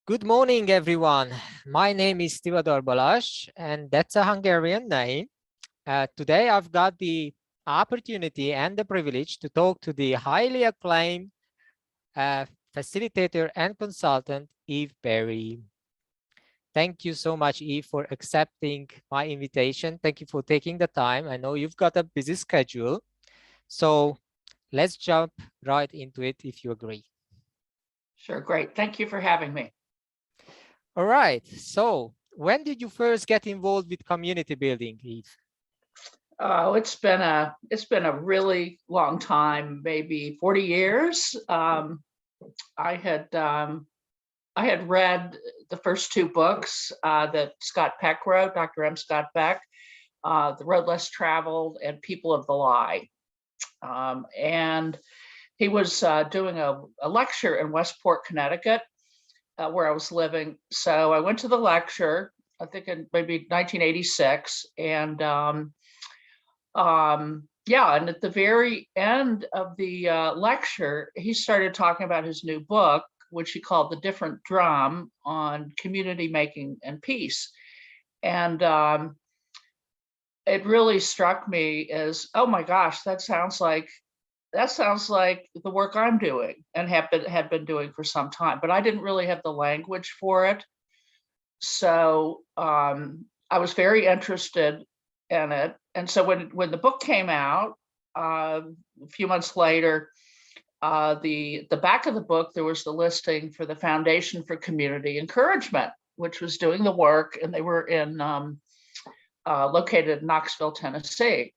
Good morning, everyone. My name is Tivadar Balázs, and that's a Hungarian name. Today, I've got the opportunity and the privilege to talk to the highly acclaimed facilitator and consultant, Eve Berry. Thank you so much, Eve, for accepting my invitation. Thank you for taking the time. I know you've got a busy schedule. So let's jump right into it if you agree. Sure, great. Thank you for having me. All right. So when did you first get involved with community building, Eve? Oh, it's been a really long time, maybe 40 years. I had read the first two books that Scott Peck wrote, Dr. M. Scott Peck, The Road Less Traveled and People of the Lie. And he was doing a lecture in Westport, Connecticut, where I was living. So I went to the lecture, I think in maybe 1986. And and at the very end of the lecture, he started talking about his new book, which he called The Different Drum on Community Making and Peace. And it really struck me as, oh my gosh, that sounds like the work I'm doing and had been doing for some time, but I didn't really have the language for it. So I was very interested in it. And so when the book came out a few months later, the back of the book, there was the listing for the Foundation for Community Encouragement, which was doing the work, and they were located in Knoxville, Tennessee.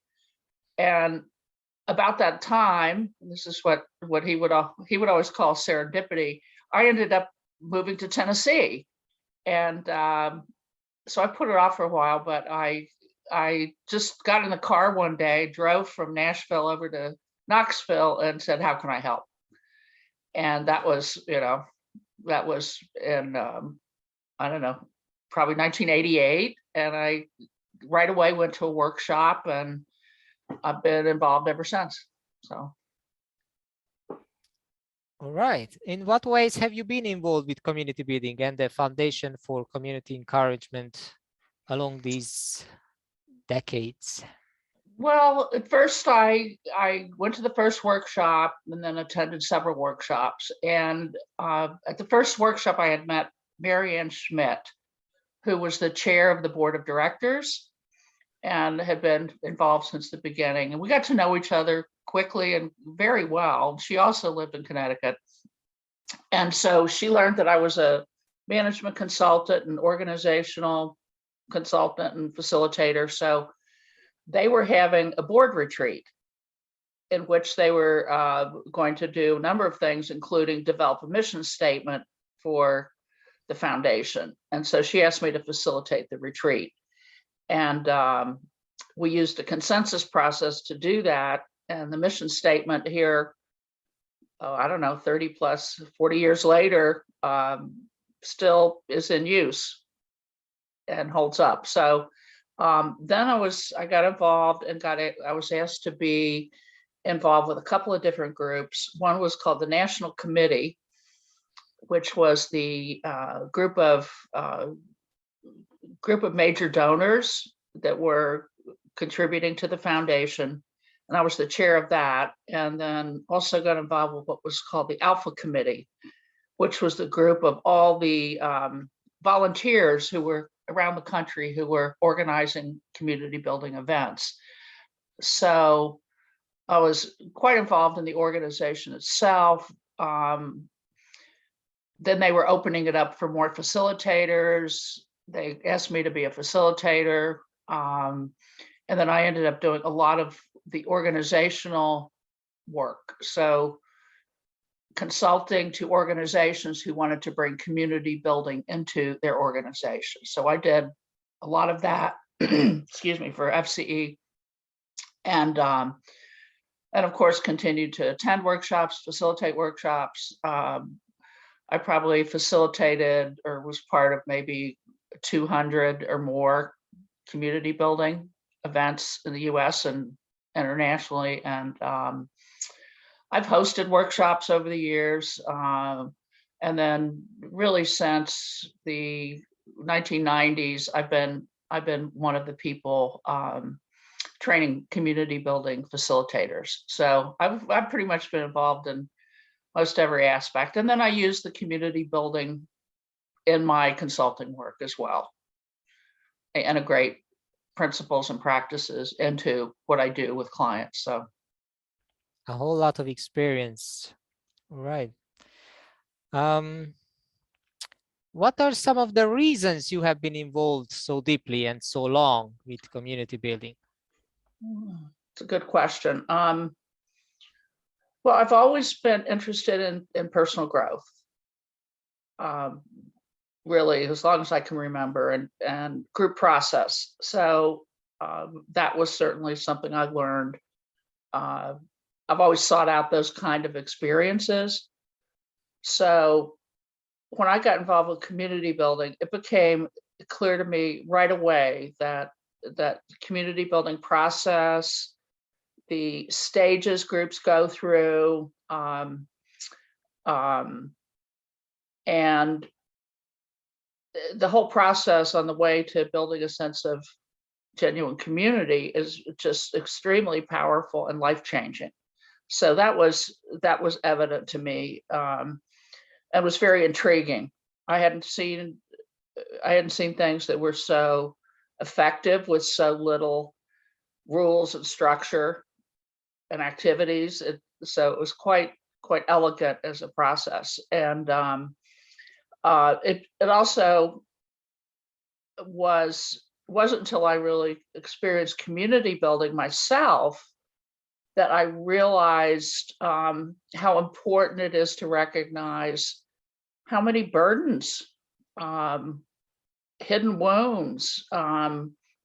And about that time, this is what he would always call serendipity, I ended up moving to Tennessee. And so I put it off for a while, but I just got in the car one day, drove from Nashville over to Knoxville and said, how can I help? And that was in, I don't know, probably 1988. And I right away went to a workshop, and I've been involved ever since. So. All right. In what ways have you been involved with community building and the Foundation for Community Encouragement along these decades? Well, at first I went to the first workshop and then attended several workshops. And at the first workshop, I had met Marianne Schmidt, who was the chair of the board of directors and had been involved since the beginning. And we got to know each other quickly and very well. She also lived in Connecticut. And so she learned that I was a management consultant and organizational consultant and facilitator. So they were having a board retreat in which they were going to do a number of things, including develop a mission statement for the foundation. And so she asked me to facilitate the retreat. And we used a consensus process to do that. And the mission statement here, I don't know, 30 plus 40 years later, still is in use and holds up. So then I got involved and I was asked to be involved with a couple of different groups. One was called the National Committee, which was the group of major donors that were contributing to the foundation. And I was the chair of that. And then also got involved with what was called the Alpha Committee, which was the group of all the volunteers who were around the country who were organizing community building events. So I was quite involved in the organization itself. Then they were opening it up for more facilitators. They asked me to be a facilitator. And then I ended up doing a lot of the organizational work. So consulting to organizations who wanted to bring community building into their organization. So I did a lot of that, excuse me, for FCE. And of course, continued to attend workshops, facilitate workshops. I probably facilitated or was part of maybe 200 or more community building events in the US and internationally. And I've hosted workshops over the years. And then really since the 1990s, I've been one of the people training community building facilitators. So I've pretty much been involved in most every aspect. And then I use the community building in my consulting work as well. I integrate principles and practices into what I do with clients. So a whole lot of experience. Right. Um, what are some of the reasons you have been involved so deeply and so long with community building? it's a good question. Well, I've always been interested in personal growth. Really, as long as I can remember, and group process. So that was certainly something I learned. I've always sought out those kind of experiences. So when I got involved with community building, it became clear to me right away that community building process, the stages groups go through, and the whole process on the way to building a sense of genuine community is just extremely powerful and life-changing. So that was evident to me, and was very intriguing. I hadn't seen things that were so effective with so little rules and structure and activities. So it was quite elegant as a process, and it also wasn't until I really experienced community building myself that I realized how important it is to recognize how many burdens, hidden wounds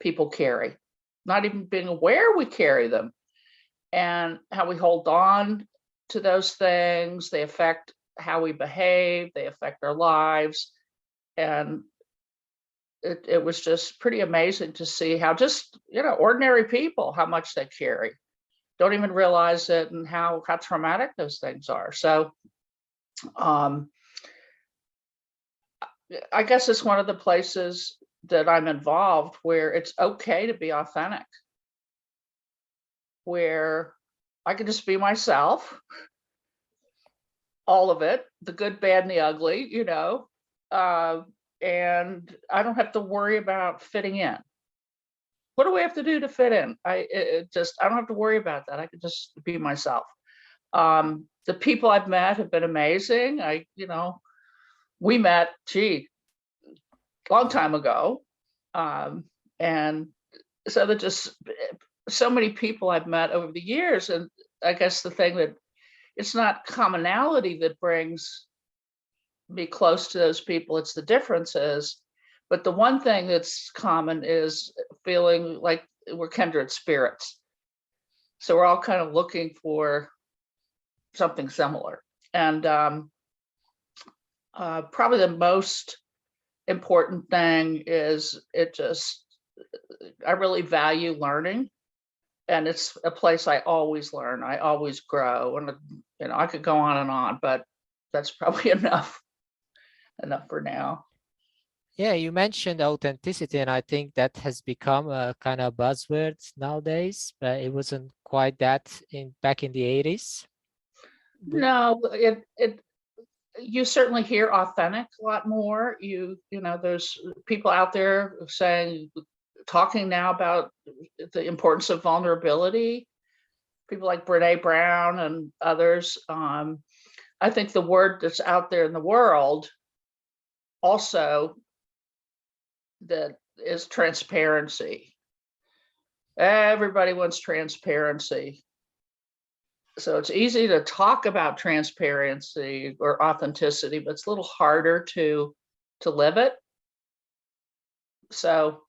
people carry, not even being aware we carry them, and how we hold on to those things. They affect how we behave, they affect our lives. And it was just pretty amazing to see how just, ordinary people, how much they carry. Don't even realize it, and how traumatic those things are. So I guess it's one of the places that I'm involved where it's okay to be authentic, where I can just be myself, all of it, the good, bad, and the ugly, and I don't have to worry about fitting in. What do we have to do to fit in? I don't have to worry about that. I can just be myself. The people I've met have been amazing. We met, a long time ago. And so there's just so many people I've met over the years. And I guess the thing that it's not commonality that brings me close to those people, it's the differences. But the one thing that's common is feeling like we're kindred spirits. So we're all kind of looking for something similar. And probably the most important thing is I really value learning. And it's a place I always learn, I always grow. And I could go on and on, but that's probably enough for now. Yeah, you mentioned authenticity, and I think that has become a kind of buzzword nowadays, but it wasn't quite that back in the 80s. No, you certainly hear authentic a lot more. There's people out there talking now about the importance of vulnerability. People like Brene Brown and others. I think the word that's out there in the world also that is transparency. Everybody wants transparency. So it's easy to talk about transparency or authenticity, but it's a little harder to live it. So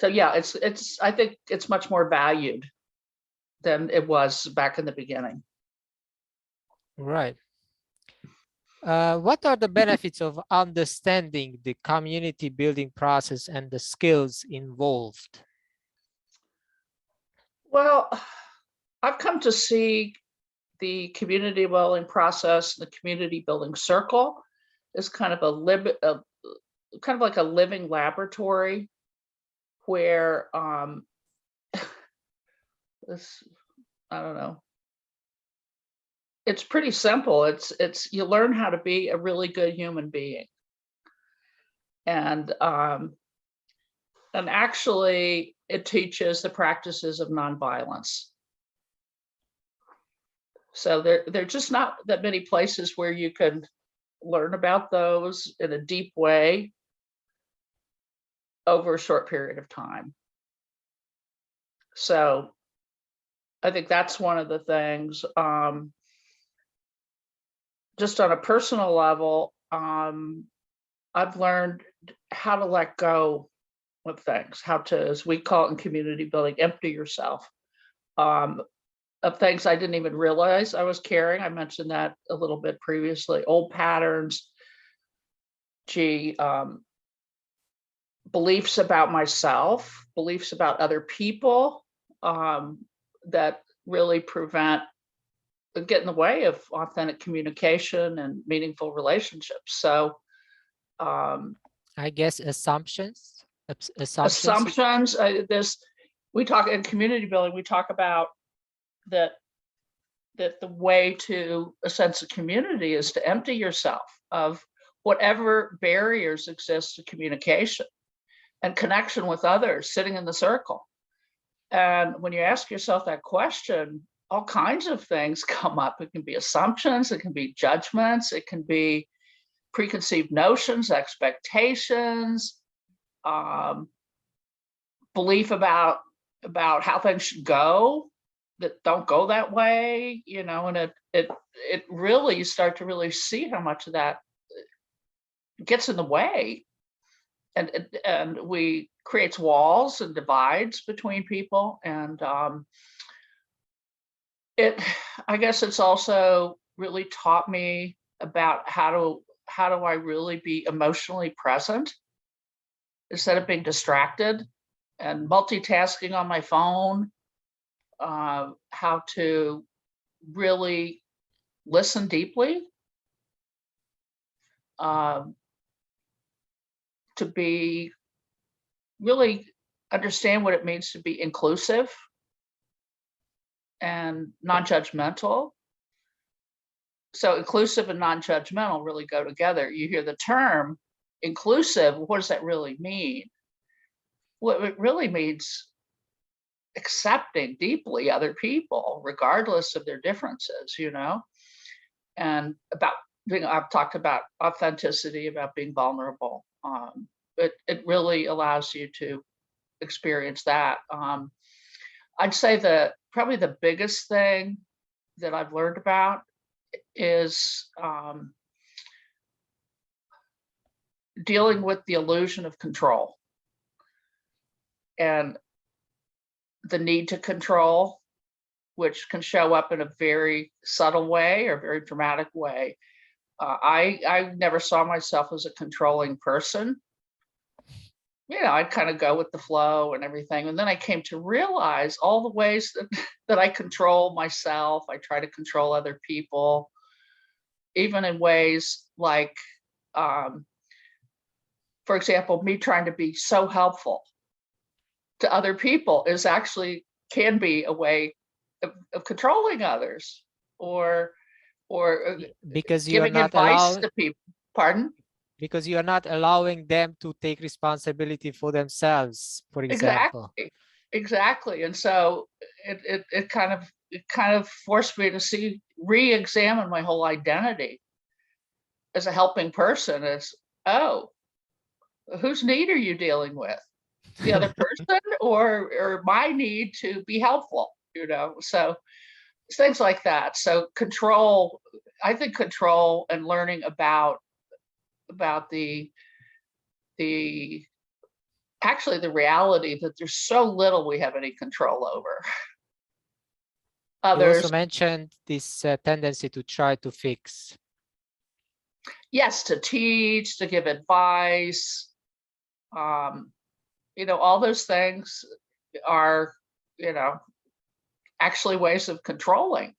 yeah, I think it's much more valued than it was back in the beginning. Right. What are the benefits of understanding the community building process and the skills involved? Well, I've come to see the community building process, the community building circle is kind of kind of like a living laboratory where this, I don't know. It's pretty simple. It's you learn how to be a really good human being. And actually it teaches the practices of nonviolence. So there are just not that many places where you can learn about those in a deep way over a short period of time. So I think that's one of the things. Just on a personal level, I've learned how to let go of things, how to, as we call it in community building, empty yourself of things I didn't even realize I was carrying. I mentioned that a little bit previously. Old patterns, beliefs about myself, beliefs about other people that really get in the way of authentic communication and meaningful relationships. So I guess assumptions. Assumptions. We talk in community building. We talk about that the way to a sense of community is to empty yourself of whatever barriers exist to communication and connection with others, sitting in the circle. And when you ask yourself that question, all kinds of things come up. It can be assumptions, it can be judgments, it can be preconceived notions, expectations, belief about how things should go that don't go that way, and it really, you start to really see how much of that gets in the way, and we creates walls and divides between people, and I guess it's also really taught me about how do I really be emotionally present instead of being distracted and multitasking on my phone, how to really listen deeply, to be really understand what it means to be inclusive and non-judgmental. So inclusive and non-judgmental really go together. You hear the term inclusive, what does that really mean? Well, it really means accepting deeply other people, regardless of their differences, and I've talked about authenticity, about being vulnerable. It really allows you to experience that. I'd say probably the biggest thing that I've learned about is dealing with the illusion of control and the need to control, which can show up in a very subtle way or very dramatic way. I never saw myself as a controlling person. I'd kind of go with the flow and everything. And then I came to realize all the ways that I control myself. I try to control other people, even in ways like, for example, me trying to be so helpful to other people can be a way of controlling others or because you are giving not advice allowing to people. Pardon? because you are not allowing them to take responsibility for themselves, for example. Exactly. And so it kind of forced me to re-examine my whole identity as a helping person. As, oh, whose need are you dealing with? The other person or my need to be helpful, so things like that. So control, I think control and learning about the actually the reality that there's so little we have any control over. You also Others, mentioned this tendency to try to fix. yes, to teach, to give advice, all those things are, actually ways of controlling.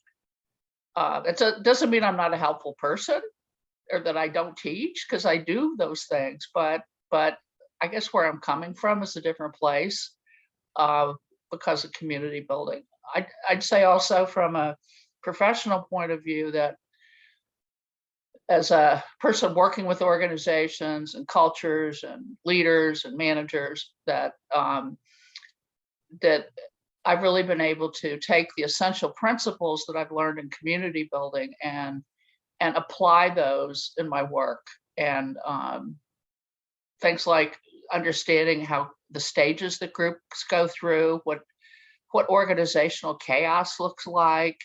It doesn't mean I'm not a helpful person or that I don't teach, because I do those things, but I guess where I'm coming from is a different place because of community building. I'd say also from a professional point of view that as a person working with organizations and cultures and leaders and managers, that that I've really been able to take the essential principles that I've learned in community building and apply those in my work. And things like understanding how the stages that groups go through, what organizational chaos looks like,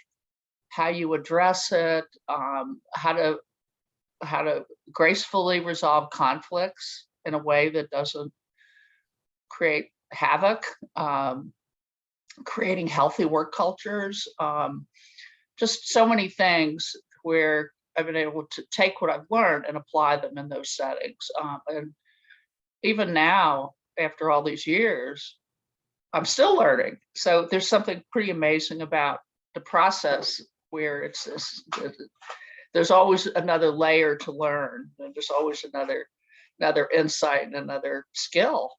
how you address it, how to gracefully resolve conflicts in a way that doesn't create havoc, creating healthy work cultures, just so many things where I've been able to take what I've learned and apply them in those settings. And even now, after all these years, I'm still learning. So there's something pretty amazing about the process where there's always another layer to learn, and there's always another insight and another skill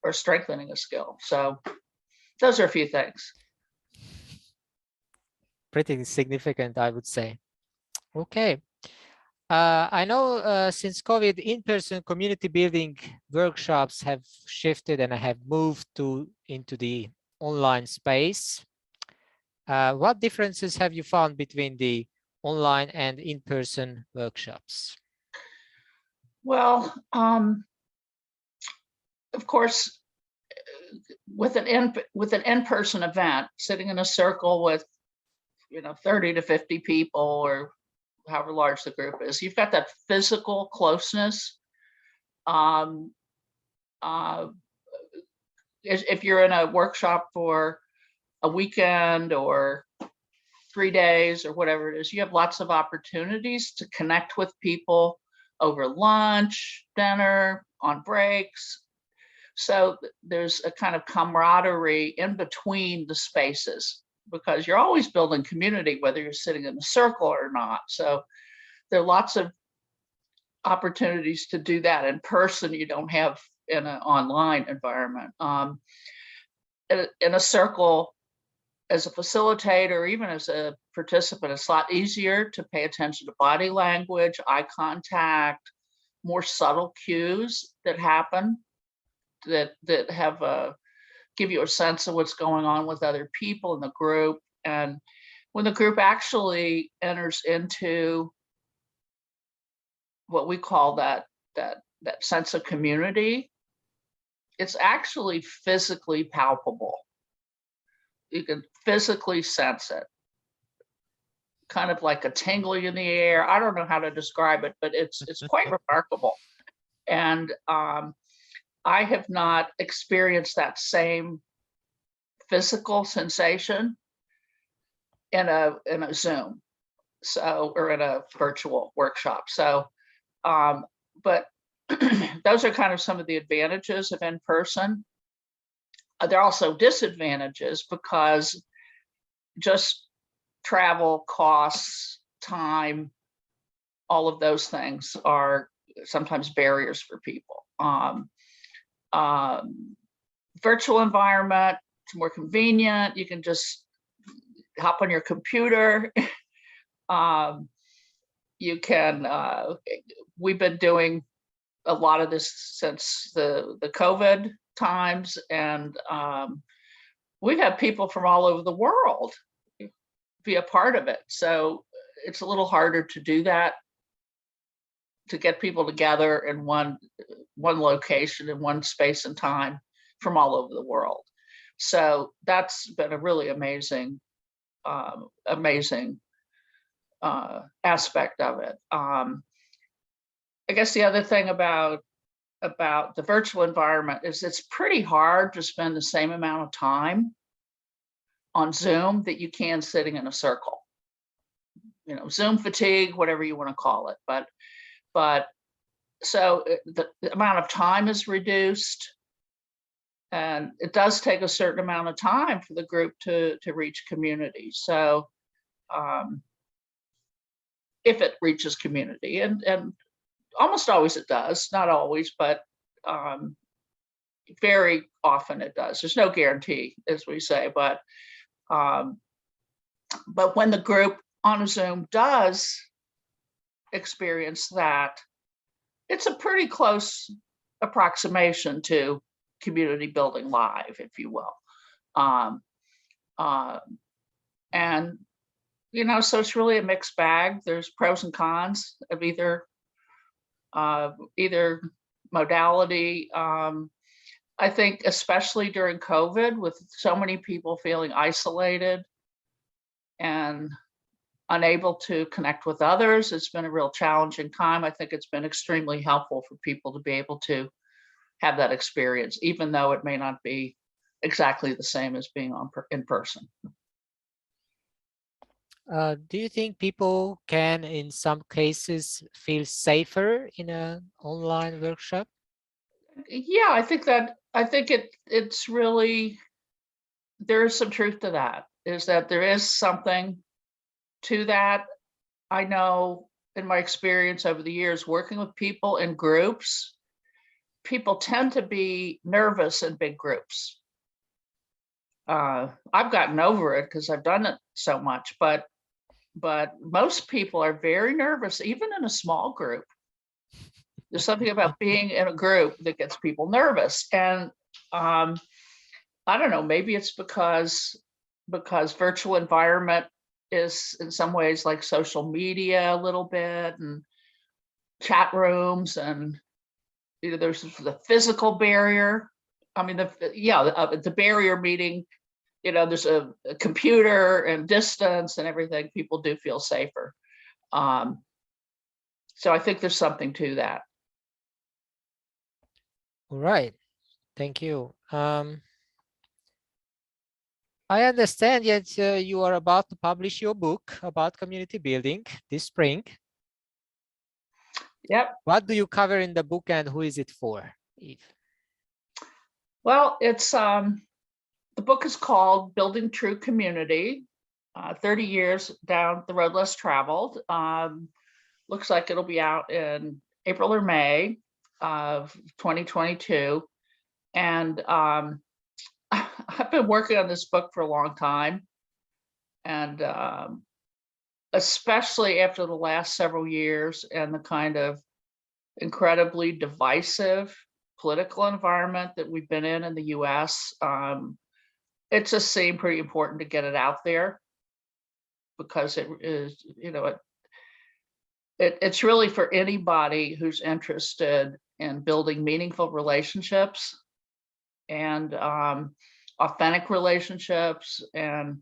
or strengthening a skill. So those are a few things. Pretty significant, I would say. Okay. I know since COVID, in-person community building workshops have shifted and have moved into the online space. What differences have you found between the online and in-person workshops? Well, of course, with an in-person event, sitting in a circle with 30 to 50 people or however large the group is, you've got that physical closeness. If you're in a workshop for a weekend or 3 days or whatever it is, you have lots of opportunities to connect with people over lunch, dinner, on breaks. So there's a kind of camaraderie in between the spaces, because you're always building community, whether you're sitting in a circle or not. So there are lots of opportunities to do that in person you don't have in an online environment. In a circle, as a facilitator, or even as a participant, it's a lot easier to pay attention to body language, eye contact, more subtle cues that happen that have give you a sense of what's going on with other people in the group. And when the group actually enters into what we call that sense of community, it's actually physically palpable. You can physically sense it, kind of like a tingling in the air. I don't know how to describe it, but it's quite remarkable. And I have not experienced that same physical sensation in a Zoom, or in a virtual workshop. So, but those are kind of some of the advantages of in person. There are also disadvantages, because just travel costs, time, all of those things are sometimes barriers for people. Virtual environment, it's more convenient. You can just hop on your computer. You can, we've been doing a lot of this since the COVID times, and we've had people from all over the world be a part of it. So it's a little harder to do that, to get people together in one location, in one space and time, from all over the world. So that's been a really amazing aspect of it. I guess the other thing about the virtual environment is it's pretty hard to spend the same amount of time on Zoom that you can sitting in a circle. Zoom fatigue, whatever you want to call it. But so the amount of time is reduced, and it does take a certain amount of time for the group to reach community. So if it reaches community, and almost always it does, not always, but very often it does. There's no guarantee, as we say, but when the group on a Zoom does experience that, it's a pretty close approximation to community building live, if you will. Um, and so it's really a mixed bag. There's pros and cons of either modality. I think especially during COVID, with so many people feeling isolated and unable to connect with others, it's been a real challenging time. I think it's been extremely helpful for people to be able to have that experience, even though it may not be exactly the same as being in person. Do you think people can, in some cases, feel safer in an online workshop? Yeah, I think it's really, there is some truth to that, is that there is something to that. I know in my experience over the years working with people in groups, people tend to be nervous in big groups. I've gotten over it because I've done it so much, but most people are very nervous, even in a small group. There's something about being in a group that gets people nervous. And I don't know, maybe it's because virtual environment is in some ways like social media a little bit, and chat rooms, and there's the physical barrier. I mean, the barrier meeting, there's a computer and distance and everything. People do feel safer. So I think there's something to that. All right, thank you. I understand that you are about to publish your book about community building this spring. Yep. What do you cover in the book, and who is it for, Eve? Well, it's the book is called Building True Community, 30 years down the road less traveled. Looks like it'll be out in April or May of 2022. And I've been working on this book for a long time. And especially after the last several years and the kind of incredibly divisive political environment that we've been in the US, it just seemed pretty important to get it out there, because it is, it's really for anybody who's interested in building meaningful relationships and authentic relationships, and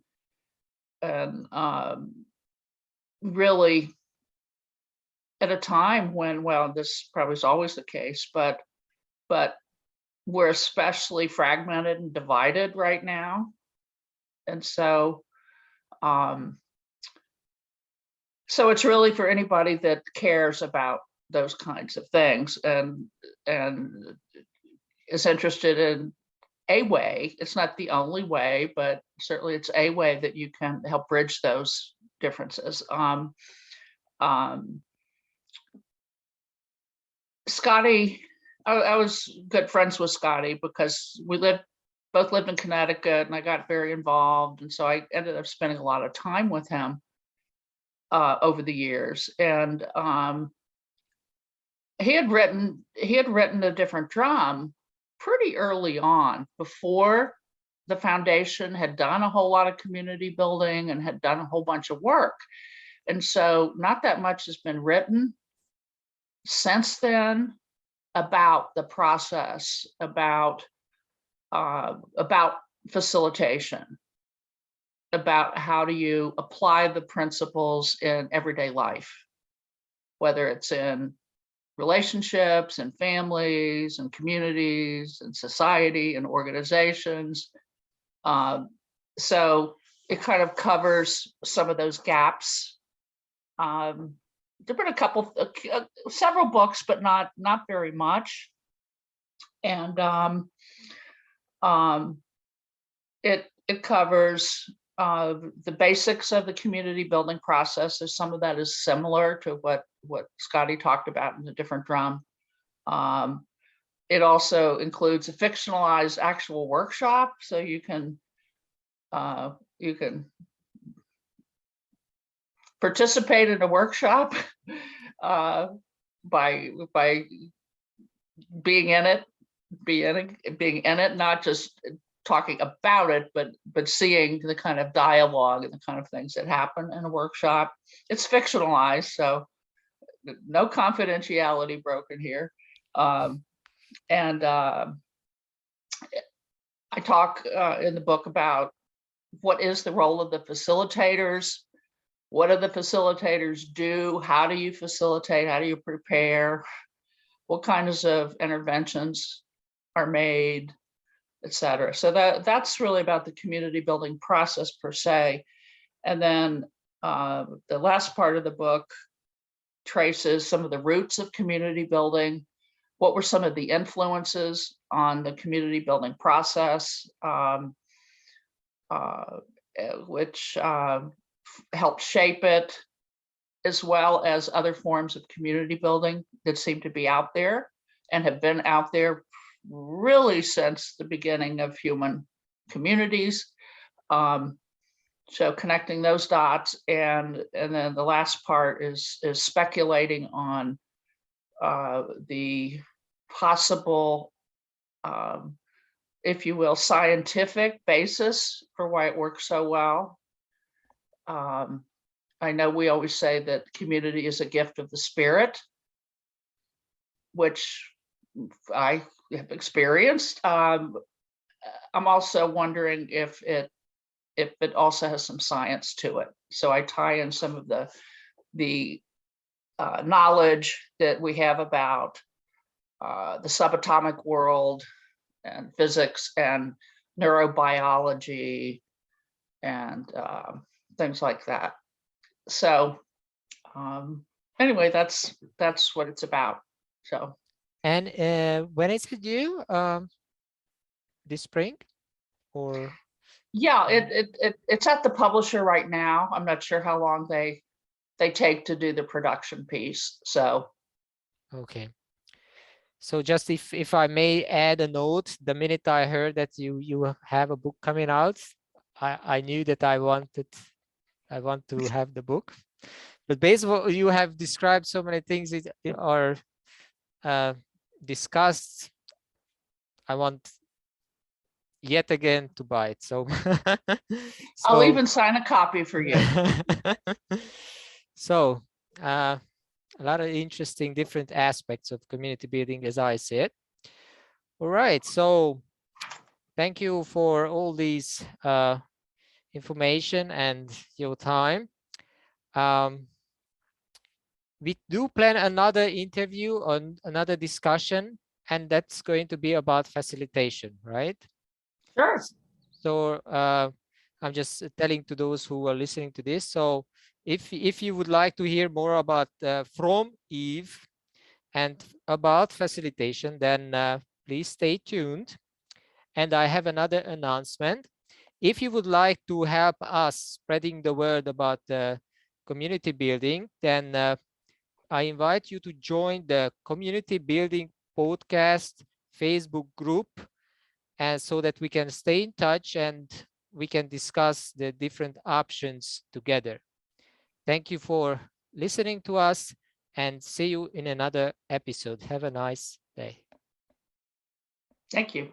really at a time when, well, this probably is always the case, but we're especially fragmented and divided right now. And so it's really for anybody that cares about those kinds of things and is interested in a way. It's not the only way, but certainly it's a way that you can help bridge those differences. Scotty, I was good friends with Scotty because we both lived in Connecticut, and I got very involved. And so I ended up spending a lot of time with him over the years. And he had written A Different Drum pretty early on, before the foundation had done a whole lot of community building and had done a whole bunch of work. And so not that much has been written since then about the process, about facilitation, about how do you apply the principles in everyday life, whether it's in relationships and families and communities and society and organizations. So it kind of covers some of those gaps. There've been several books, but not very much. And it covers the basics of the community building process. Is some of that is similar to what Scotty talked about in the different drum. It also includes a fictionalized actual workshop, so you can participate in a workshop by being in it, not just talking about it, but seeing the kind of dialogue and the kind of things that happen in a workshop. It's fictionalized, so no confidentiality broken here. And I talk in the book about what is the role of the facilitators, what do the facilitators do, how do you facilitate, how do you prepare, what kinds of interventions are made, etc. So that's really about the community building process per se. And then the last part of the book traces some of the roots of community building. What were some of the influences on the community building process, which helped shape it, as well as other forms of community building that seem to be out there and have been out there really since the beginning of human communities. So connecting those dots, and then the last part is speculating on the possible, if you will, scientific basis for why it works so well. I know we always say that community is a gift of the spirit, which I have experienced. I'm also wondering if it also has some science to it. So I tie in some of the knowledge that we have about the subatomic world and physics and neurobiology and things like that. So anyway, that's what it's about. So. And when is it due? This spring, or? Yeah, it's at the publisher right now. I'm not sure how long they take to do the production piece. So. Okay. So just if I may add a note, the minute I heard that you have a book coming out, I knew that I want to have the book. But based on what you have described, so many things that are discussed, I want yet again to buy it. So, I'll even sign a copy for you. So a lot of interesting different aspects of community building, as I said. All right, so thank you for all these information and your time. We do plan another interview on another discussion, and that's going to be about facilitation, right? Sure. So I'm just telling to those who are listening to this. So if you would like to hear more about from Eve and about facilitation, then please stay tuned. And I have another announcement. If you would like to help us spreading the word about community building, then I invite you to join the Community Building Podcast Facebook group, and so that we can stay in touch and we can discuss the different options together. Thank you for listening to us, and see you in another episode. Have a nice day. Thank you.